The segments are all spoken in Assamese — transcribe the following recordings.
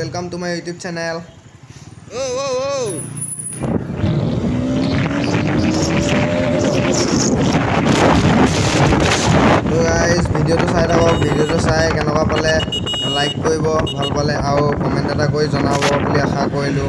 welcome to my YouTube channel. So guys, video to চাই থাকক, ভিডিওটো চাই কেনেকুৱা পালে লাইক কৰিব, ভাল পালে আৰু কমেন্ট এটা কৰি জনাব বুলি আশা কৰিলো।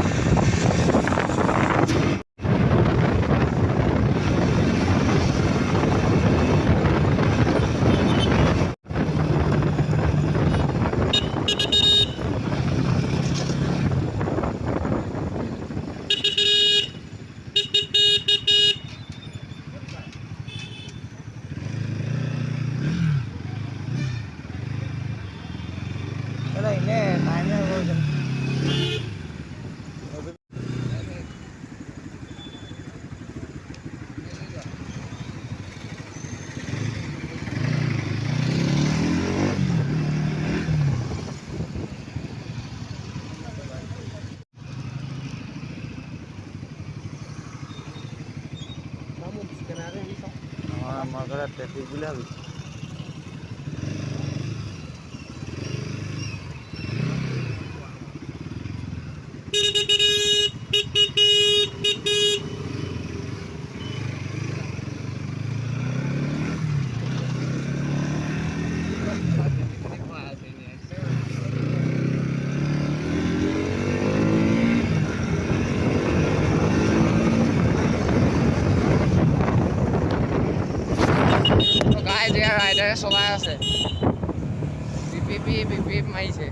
Magara traffic gula hobi rider চলাই আছে পিপ মাইছে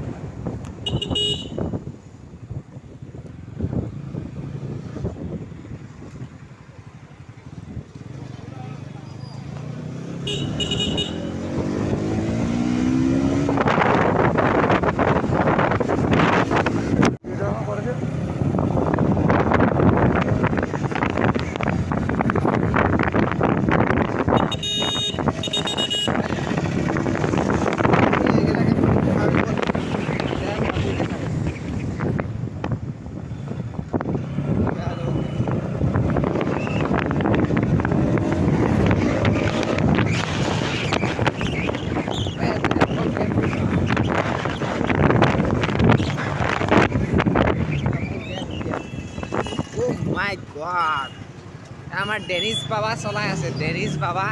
My God, আমার ডেনিস বাবা চলাই আছে ডেনিস বাবা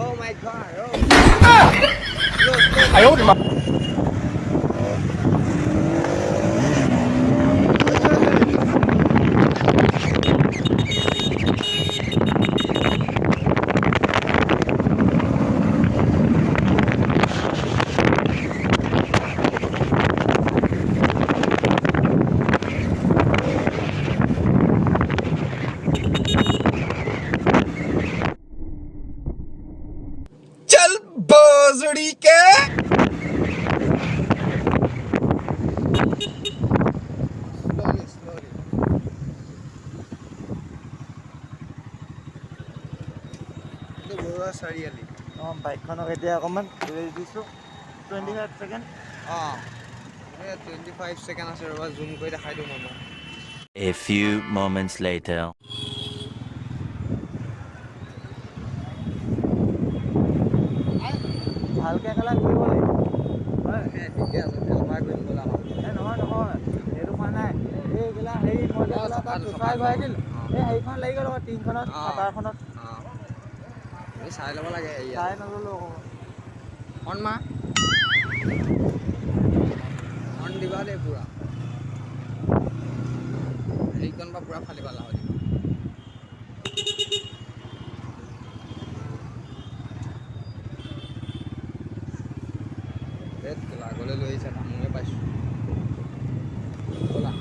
oh my God আয়ো মা बोजड़ी के চাৰিআলি বাইকখনক এতিয়া অকণমান ৰেষ্ট দিছোঁ 25 ছেকেণ্ড 25 ছেকেণ্ড আছে ৰবা জুম কৰি দেখাই দিওঁ মই A few moments later ভালকে খেলা কৰিব লাগিব হয় ঠিকে আছে খেলা কৰিম বলা নহয় এইটো কোৱা নাই এইগিলা হেৰি মই চাই গৈ দিল এই হেৰিখন লাগি গ'ল টিংখনত কাটাৰখনত এই চাই ল'ব লাগে চাই নল'লো অনমা অন দিবা দেই পুৰা হেৰিখন বা পুৰা ফালি পালা হয় আগলৈ লৈ আহিছে ময়ে পাইছোঁ ব'লা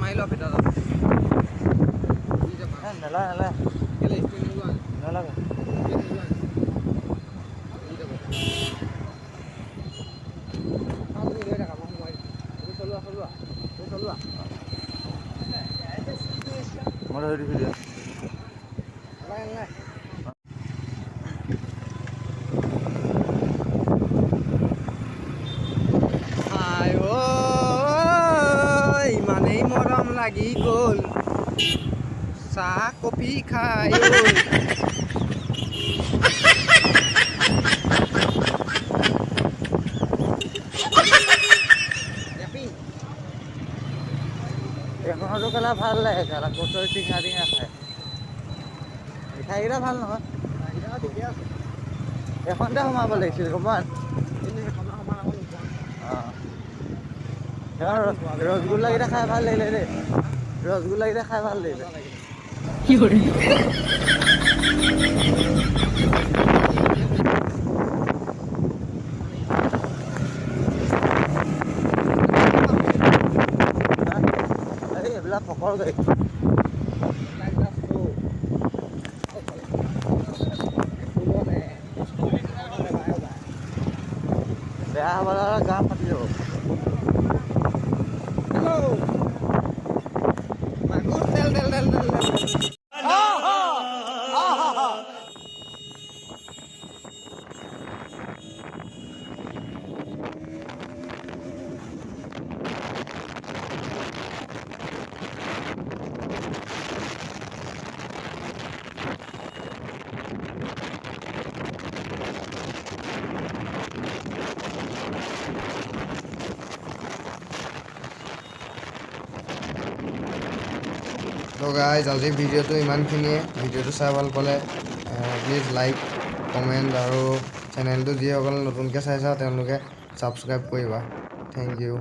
মাৰি লওক এটা নেলা নেলাগে মই ধৰি দিছোঁ দিয়া আই লাগি গ'ল চাহ কফি খাই এখনতো কেলা ভাল লাগে কেলা কচৰি টিঙা টিঙা খাই মিঠাইকেইটা ভাল নহয় এখনতে সোমাব লাগিছিল ক'ৰবাত ৰসগোল্লাকেইটা খাই ভাল লাগিলে দেই ৰসগোল্লাকেইটা খাই ভাল লাগিলে কি কৰে এইবিলাক ফকৰ গাড়ী বেয়া হ'বলৈ গা ফাটি যাব তো গাইজ আজি ভিডিঅ'টো ইমানখিনিয়ে ভিডিঅ'টো চাই ভাল পালে প্লিজ লাইক কমেণ্ট আৰু চেনেলটো যিসকলে নতুনকৈ চাইছা তেওঁলোকে ছাবস্ক্ৰাইব কৰিবা থেংক ইউ